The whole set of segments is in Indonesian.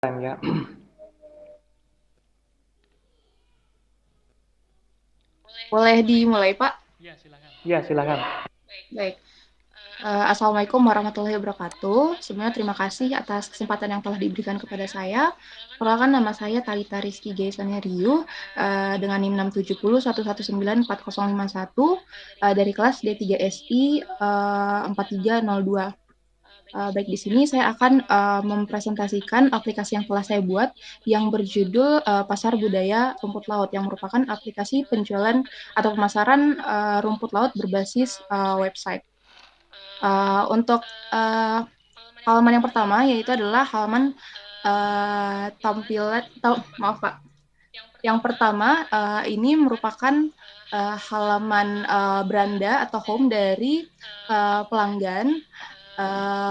Ya. Boleh dimulai, Pak? Iya, silakan. Ya, silakan. Baik. Assalamualaikum warahmatullahi wabarakatuh. Sebelumnya terima kasih atas kesempatan yang telah diberikan kepada saya. Perkenalkan, nama saya Talita Rizky Gaisania Riu dengan NIM 670119401 dari kelas D3SI 4302. Baik, di sini saya akan mempresentasikan aplikasi yang telah saya buat yang berjudul Pasar Budaya Rumput Laut, yang merupakan aplikasi penjualan atau pemasaran rumput laut berbasis website. Untuk halaman yang pertama yaitu adalah halaman tampilan, maaf Pak. Yang pertama ini merupakan halaman beranda atau home dari pelanggan.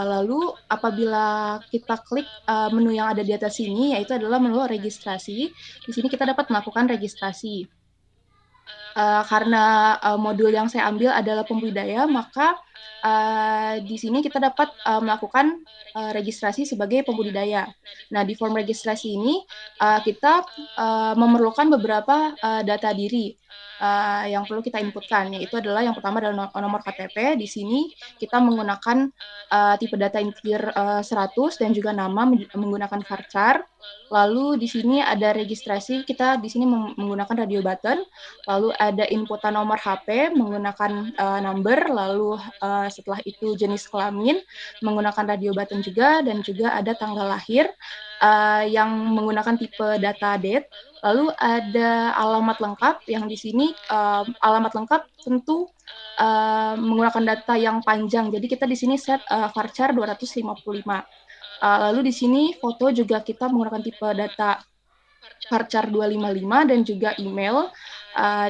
Lalu apabila kita klik menu yang ada di atas sini, yaitu adalah menu registrasi. Di sini kita dapat melakukan registrasi. Karena modul yang saya ambil adalah pembudidaya, maka di sini kita dapat melakukan registrasi sebagai pembudidaya. Nah, di form registrasi ini kita memerlukan beberapa data diri yang perlu kita inputkan, yaitu adalah yang pertama adalah nomor KTP. Di sini kita menggunakan tipe data integer 100 dan juga nama menggunakan varchar. Lalu di sini ada registrasi, kita di sini menggunakan radio button. Lalu ada inputan nomor HP menggunakan number, lalu setelah itu jenis kelamin menggunakan radio button juga, dan juga ada tanggal lahir yang menggunakan tipe data date. Lalu ada alamat lengkap yang di sini alamat lengkap tentu menggunakan data yang panjang. Jadi kita di sini set varchar 255. Lalu di sini foto juga kita menggunakan tipe data varchar 255 dan juga email.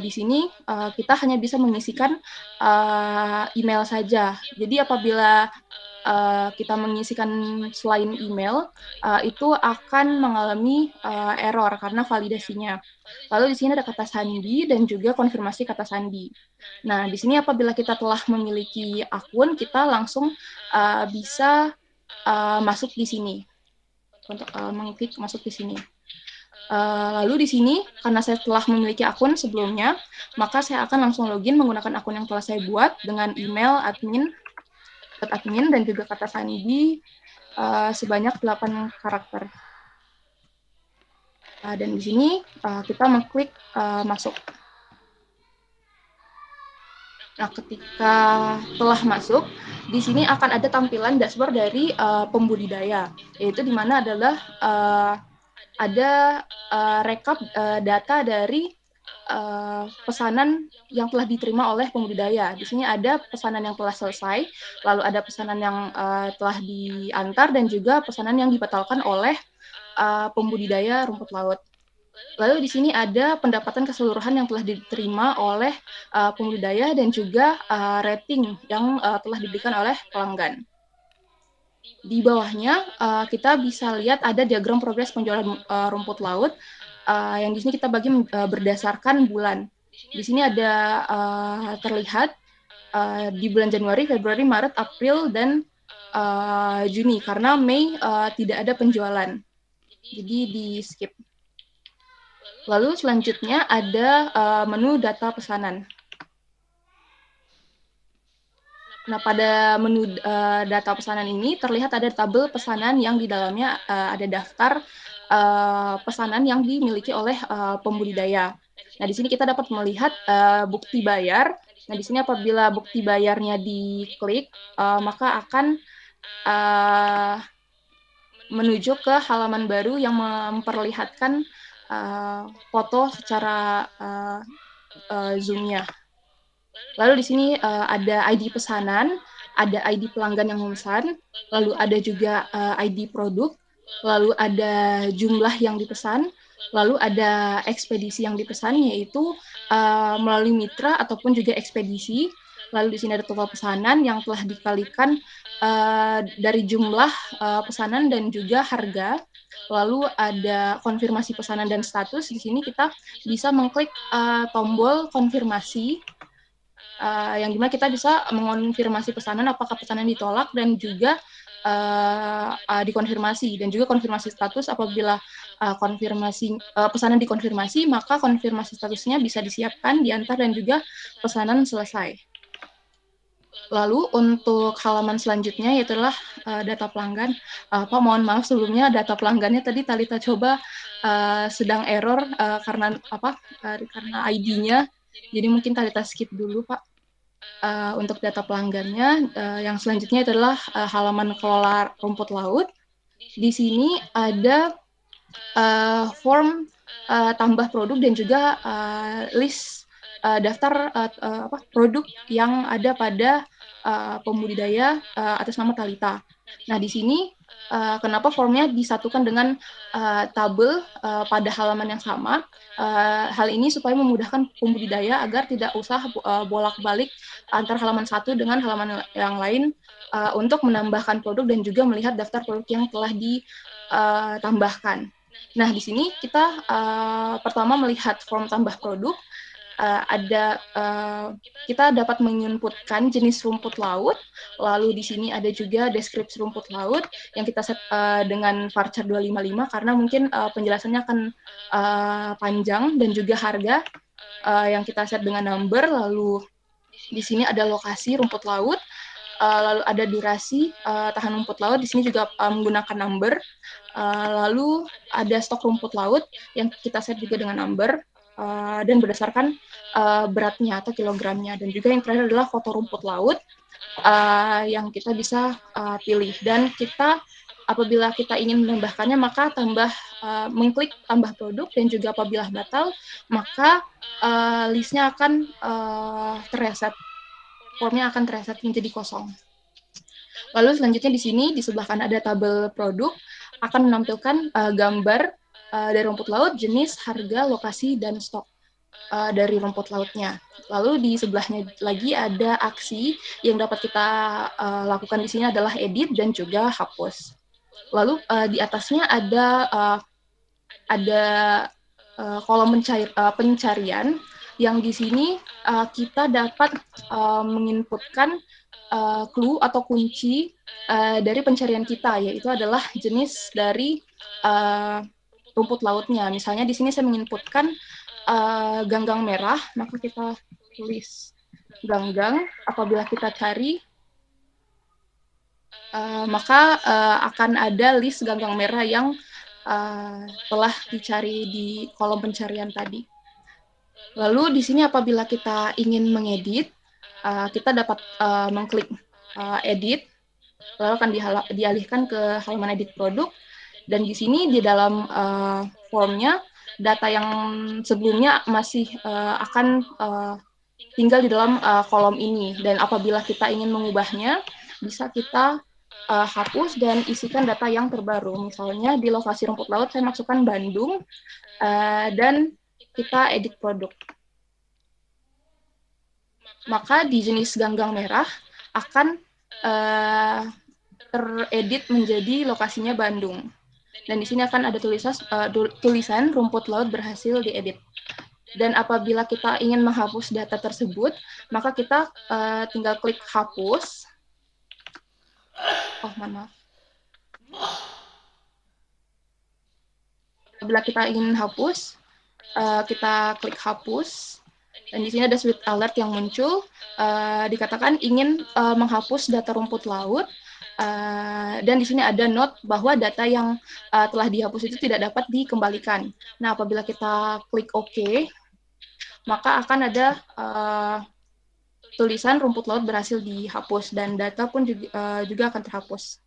Di sini kita hanya bisa mengisikan email saja. Jadi apabila kita mengisikan selain email, itu akan mengalami error karena validasinya. Lalu di sini ada kata sandi dan juga konfirmasi kata sandi. Nah, di sini apabila kita telah memiliki akun, kita langsung bisa masuk di sini untuk mengklik masuk di sini. Lalu di sini, karena saya telah memiliki akun sebelumnya, maka saya akan langsung login menggunakan akun yang telah saya buat dengan email admin dan juga kata sandi sebanyak 8 karakter. Dan di sini kita mengklik masuk. Nah, ketika telah masuk, di sini akan ada tampilan dashboard dari pembudidaya, yaitu di mana adalah ada rekap data dari pesanan yang telah diterima oleh pembudidaya. Di sini ada pesanan yang telah selesai, lalu ada pesanan yang telah diantar, dan juga pesanan yang dibatalkan oleh pembudidaya rumput laut. Lalu di sini ada pendapatan keseluruhan yang telah diterima oleh pembudidaya dan juga rating yang telah diberikan oleh pelanggan. Di bawahnya kita bisa lihat ada diagram progres penjualan rumput laut yang di sini kita bagi berdasarkan bulan. Di sini ada terlihat di bulan Januari, Februari, Maret, April, dan Juni, karena Mei tidak ada penjualan. Jadi di skip. Lalu selanjutnya ada menu data pesanan. Nah, pada menu data pesanan ini terlihat ada tabel pesanan yang di dalamnya ada daftar pesanan yang dimiliki oleh pembudidaya. Nah, di sini kita dapat melihat bukti bayar. Nah, di sini apabila bukti bayarnya diklik, maka akan menuju ke halaman baru yang memperlihatkan foto secara zoom-nya. Lalu di sini ada ID pesanan, ada ID pelanggan yang memesan, lalu ada juga ID produk, lalu ada jumlah yang dipesan, lalu ada ekspedisi yang dipesan, yaitu melalui mitra ataupun juga ekspedisi. Lalu di sini ada total pesanan yang telah dikalikan dari jumlah pesanan dan juga harga. Lalu ada konfirmasi pesanan dan status. Di sini kita bisa mengklik tombol konfirmasi, yang dimana kita bisa mengonfirmasi pesanan apakah pesanan ditolak, dan juga dikonfirmasi, dan juga konfirmasi status apabila pesanan dikonfirmasi, maka konfirmasi statusnya bisa disiapkan, diantar, dan juga pesanan selesai. Lalu untuk halaman selanjutnya yaitulah data pelanggan. Pak, mohon maaf sebelumnya data pelanggannya tadi Talita coba sedang error karena ID-nya. Jadi mungkin Talita skip dulu, Pak. Untuk data pelanggannya, yang selanjutnya adalah halaman kelola rumput laut. Di sini ada form tambah produk dan juga list daftar produk yang ada pada pembudidaya atas nama Talita. Nah, di sini kenapa formnya disatukan dengan tabel pada halaman yang sama? Hal ini supaya memudahkan pembudidaya agar tidak usah bolak-balik antar halaman satu dengan halaman yang lain untuk menambahkan produk dan juga melihat daftar produk yang telah ditambahkan. Nah, di sini kita pertama melihat form tambah produk. Kita dapat menginputkan jenis rumput laut, lalu di sini ada juga deskripsi rumput laut yang kita set dengan varchar 255 karena mungkin penjelasannya akan panjang, dan juga harga yang kita set dengan number. Lalu di sini ada lokasi rumput laut, lalu ada durasi tahan rumput laut, di sini juga menggunakan number. Lalu ada stok rumput laut yang kita set juga dengan number, dan berdasarkan beratnya atau kilogramnya. Dan juga yang terakhir adalah foto rumput laut yang kita bisa pilih. Dan kita apabila kita ingin menambahkannya, maka mengklik tambah produk, dan juga apabila batal, maka listnya akan terreset. Formnya akan terreset menjadi kosong. Lalu selanjutnya di sini di sebelah kanan ada tabel produk, akan menampilkan gambar dari rumput laut, jenis, harga, lokasi, dan stok dari rumput lautnya. Lalu di sebelahnya lagi ada aksi yang dapat kita lakukan di sini adalah edit dan juga hapus. Lalu di atasnya ada kolom pencarian yang di sini kita dapat menginputkan clue atau kunci dari pencarian kita, yaitu adalah jenis dari rumput lautnya. Misalnya di sini saya menginputkan ganggang merah, maka kita tulis ganggang. Apabila kita cari, maka akan ada list ganggang merah yang telah dicari di kolom pencarian tadi. Lalu di sini apabila kita ingin mengedit, kita dapat mengklik edit, lalu akan dialihkan ke halaman edit produk. Dan di sini di dalam formnya, data yang sebelumnya masih akan tinggal di dalam kolom ini. Dan apabila kita ingin mengubahnya, bisa kita hapus dan isikan data yang terbaru. Misalnya di lokasi rumput laut saya masukkan Bandung, dan kita edit produk. Maka di jenis ganggang merah akan teredit menjadi lokasinya Bandung. Dan di sini akan ada tulisan rumput laut berhasil diedit. Dan apabila kita ingin menghapus data tersebut, maka kita tinggal klik hapus. Oh, maaf. Apabila kita ingin hapus, kita klik hapus. Dan di sini ada switch alert yang muncul, dikatakan ingin menghapus data rumput laut, dan di sini ada note bahwa data yang telah dihapus itu tidak dapat dikembalikan. Nah, apabila kita klik OK, maka akan ada tulisan rumput laut berhasil dihapus, dan data pun juga akan terhapus.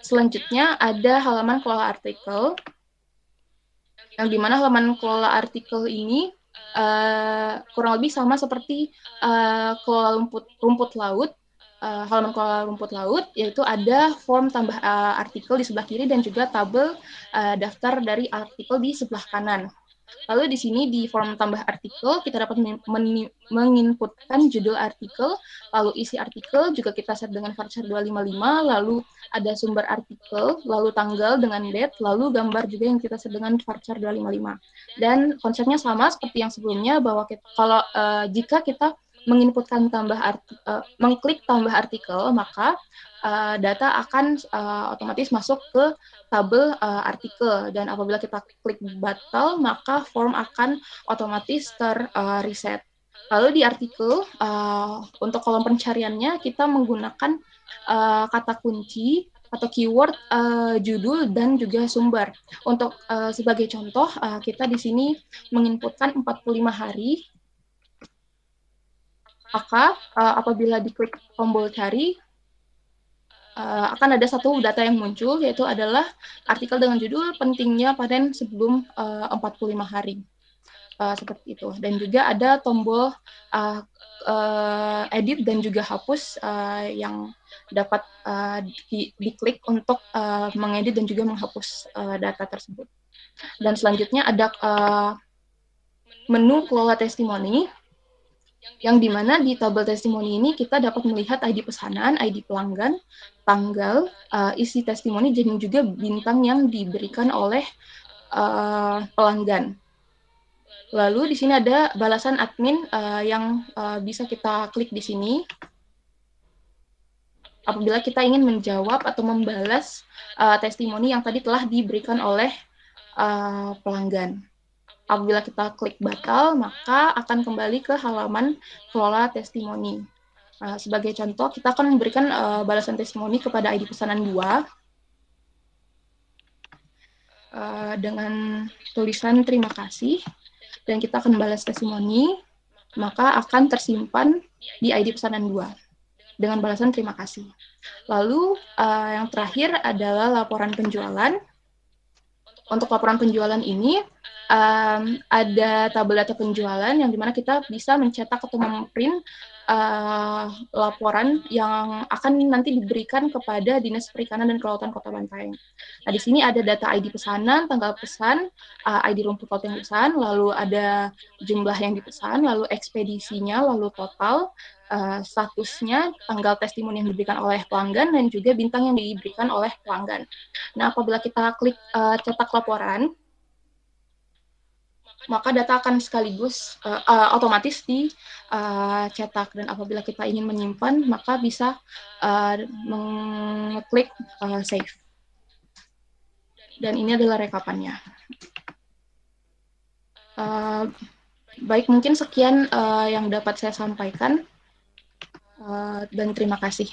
Selanjutnya ada halaman kelola artikel, yang dimana halaman kelola artikel ini kurang lebih sama seperti kelola rumput laut, halaman kelola rumput laut, yaitu ada form tambah artikel di sebelah kiri dan juga tabel daftar dari artikel di sebelah kanan. Lalu di sini di form tambah artikel kita dapat menginputkan judul artikel, lalu isi artikel juga kita set dengan varchar 255, lalu ada sumber artikel, lalu tanggal dengan date, lalu gambar juga yang kita set dengan varchar 255. Dan konsepnya sama seperti yang sebelumnya, bahwa jika kita mengklik tambah artikel, maka data akan otomatis masuk ke tabel artikel, dan apabila kita klik batal, maka form akan otomatis terreset. Lalu di artikel, untuk kolom pencariannya kita menggunakan kata kunci atau keyword judul dan juga sumber. Untuk sebagai contoh, kita di sini menginputkan 45 hari, maka apabila diklik tombol cari, akan ada satu data yang muncul, yaitu adalah artikel dengan judul pentingnya panen sebelum 45 hari. Seperti itu. Dan juga ada tombol edit dan juga hapus yang dapat diklik untuk mengedit dan juga menghapus data tersebut. Dan selanjutnya ada menu kelola testimoni, yang dimana di tabel testimoni ini kita dapat melihat ID pesanan, ID pelanggan, tanggal, isi testimoni, dan juga bintang yang diberikan oleh pelanggan. Lalu di sini ada balasan admin yang bisa kita klik di sini apabila kita ingin menjawab atau membalas testimoni yang tadi telah diberikan oleh pelanggan. Apabila kita klik batal, maka akan kembali ke halaman kelola testimoni. Sebagai contoh, kita akan memberikan balasan testimoni kepada ID pesanan 2 dengan tulisan terima kasih, dan kita akan balas testimoni, maka akan tersimpan di ID pesanan 2 dengan balasan terima kasih. Lalu yang terakhir adalah laporan penjualan. Untuk laporan penjualan ini ada tabel data penjualan yang dimana kita bisa mencetak atau memprint laporan yang akan nanti diberikan kepada Dinas Perikanan dan Kelautan Kota Bantaeng. Nah, di sini ada data ID pesanan, tanggal pesan, ID rumput laut yang dipesan, lalu ada jumlah yang dipesan, lalu ekspedisinya, lalu total, statusnya, tanggal testimoni yang diberikan oleh pelanggan, dan juga bintang yang diberikan oleh pelanggan. Nah, apabila kita klik cetak laporan, maka data akan sekaligus otomatis dicetak, dan apabila kita ingin menyimpan, maka bisa mengklik save. Dan ini adalah rekapannya. Baik, mungkin sekian yang dapat saya sampaikan, dan terima kasih.